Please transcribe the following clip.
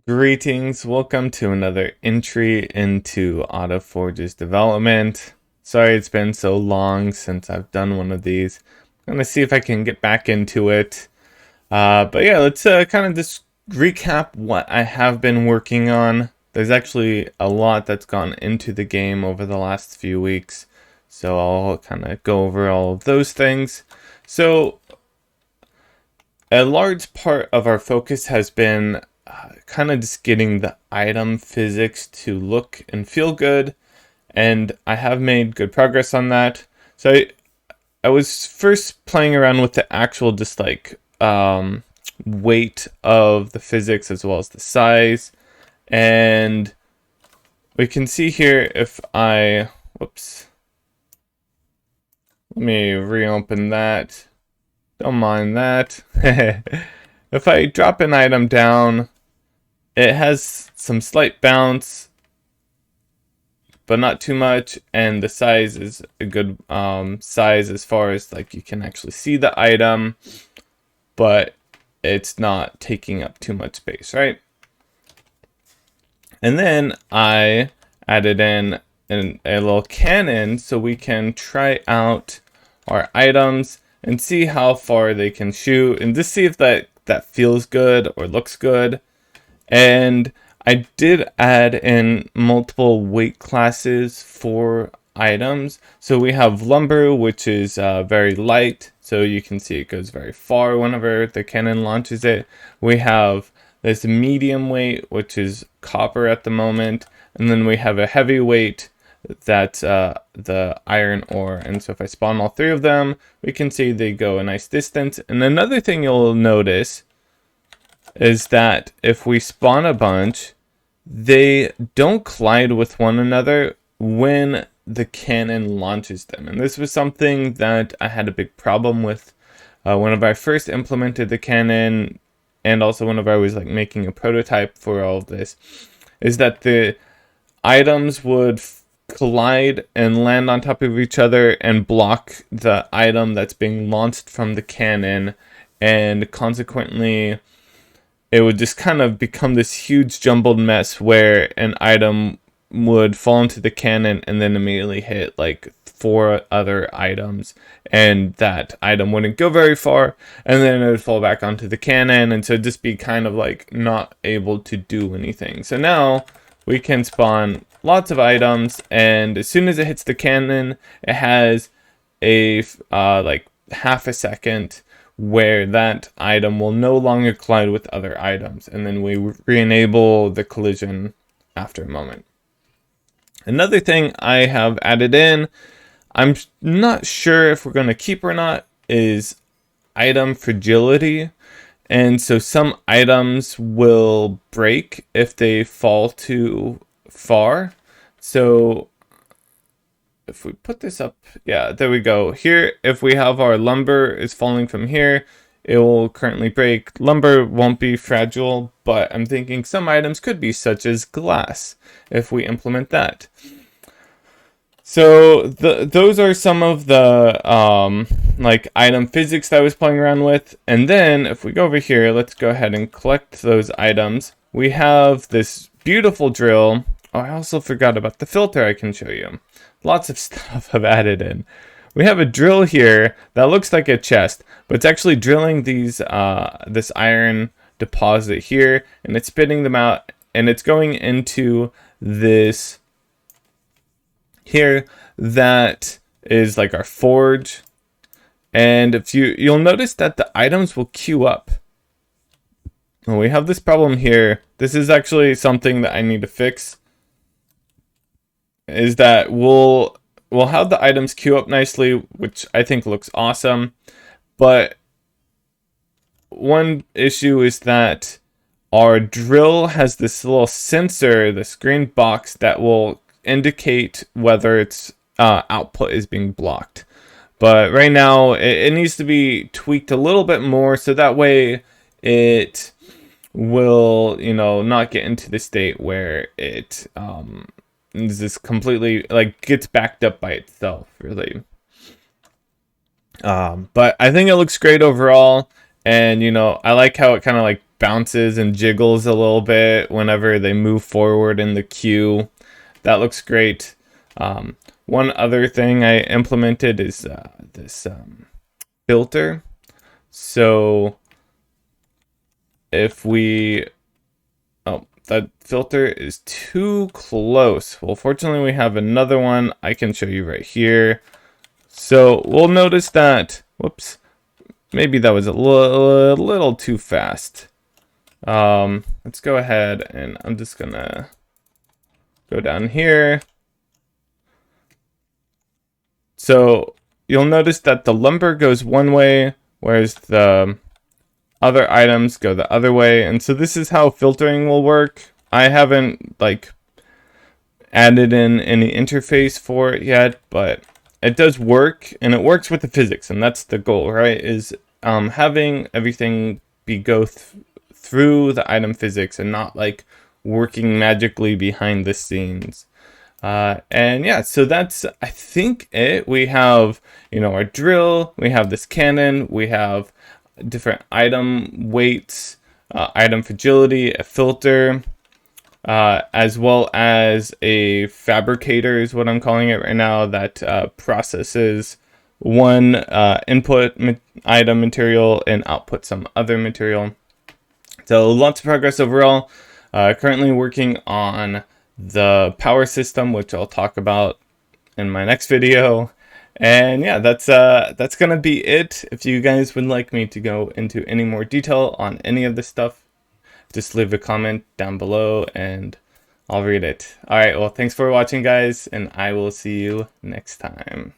Greetings, welcome to another entry into AutoForge's development. Sorry it's been so long since I've done one of these. I'm gonna see if I can get back into it. But yeah, let's kind of just recap what I have been working on. There's actually a lot that's gone into the game over the last few weeks, so I'll kind of go over all of those things. So a large part of our focus has been kind of just getting the item physics to look and feel good, and I have made good progress on that. So I was first playing around with the actual just like weight of the physics as well as the size, and we can see here if I whoops, let me reopen that. Don't mind that. If I drop an item down, it has some slight bounce, but not too much, and the size is a good size as far as like you can actually see the item, but it's not taking up too much space, right? And then I added in a little cannon so we can try out our items and see how far they can shoot and just see if that feels good or looks good. And I did add in multiple weight classes for items. So we have lumber, which is very light, so you can see it goes very far whenever the cannon launches it. We have this medium weight, which is copper at the moment, and then we have a heavy weight that's the iron ore. And so if I spawn all three of them, we can see they go a nice distance. And another thing you'll notice is that if we spawn a bunch, they don't collide with one another when the cannon launches them. And this was something that I had a big problem with whenever I first implemented the cannon, and also whenever I was like making a prototype for all of this, is that the items would collide and land on top of each other and block the item that's being launched from the cannon, and consequently it would just kind of become this huge jumbled mess where an item would fall into the cannon and then immediately hit like four other items, and that item wouldn't go very far, and then it would fall back onto the cannon, and so just be kind of like not able to do anything. So now we can spawn lots of items, and as soon as it hits the cannon, it has a like half a second where that item will no longer collide with other items, and then we re-enable the collision after a moment. Another thing I have added in, I'm not sure if we're going to keep or not, is item fragility. And so some items will break if they fall too far. So if we put this up, yeah, there we go. Here, if we have our lumber is falling from here, it will currently break. Lumber won't be fragile, but I'm thinking some items could be, such as glass, if we implement that. So those are some of the like item physics that I was playing around with. And then if we go over here, let's go ahead and collect those items. We have this beautiful drill. Oh, I also forgot about the filter I can show you. Lots of stuff I've added in. We have a drill here that looks like a chest, but it's actually drilling these this iron deposit here, and it's spitting them out, and it's going into this here that is like our forge. And if you'll notice that the items will queue up. And we have this problem here. This is actually something that I need to fix, is that we'll have the items queue up nicely, which I think looks awesome, but one issue is that our drill has this little sensor, this green box, that will indicate whether its output is being blocked. But right now it needs to be tweaked a little bit more, so that way it will, not get into the state where it is just completely like gets backed up by itself, really. But I think it looks great overall, and I like how it kind of like bounces and jiggles a little bit whenever they move forward in the queue. That looks great. One other thing I implemented is this filter. So if we, oh, that filter is too close. Well, fortunately we have another one I can show you right here. So we'll notice that, whoops, maybe that was a little too fast. Let's go ahead and I'm just gonna go down here. So you'll notice that the lumber goes one way, whereas the other items go the other way. And so this is how filtering will work. I haven't like added in any interface for it yet, but it does work, and it works with the physics, and that's the goal, right? Is having everything be through the item physics and not like working magically behind the scenes. And yeah, so that's, I think, it. We have, you know, our drill, we have this cannon, we have different item weights, item fragility, a filter, as well as a fabricator is what I'm calling it right now, that processes one input item material and output some other material. So lots of progress overall. Currently working on the power system, which I'll talk about in my next video. And yeah, that's gonna be it. If you guys would like me to go into any more detail on any of this stuff, just leave a comment down below and I'll read it. All right, well, thanks for watching, guys, and I will see you next time.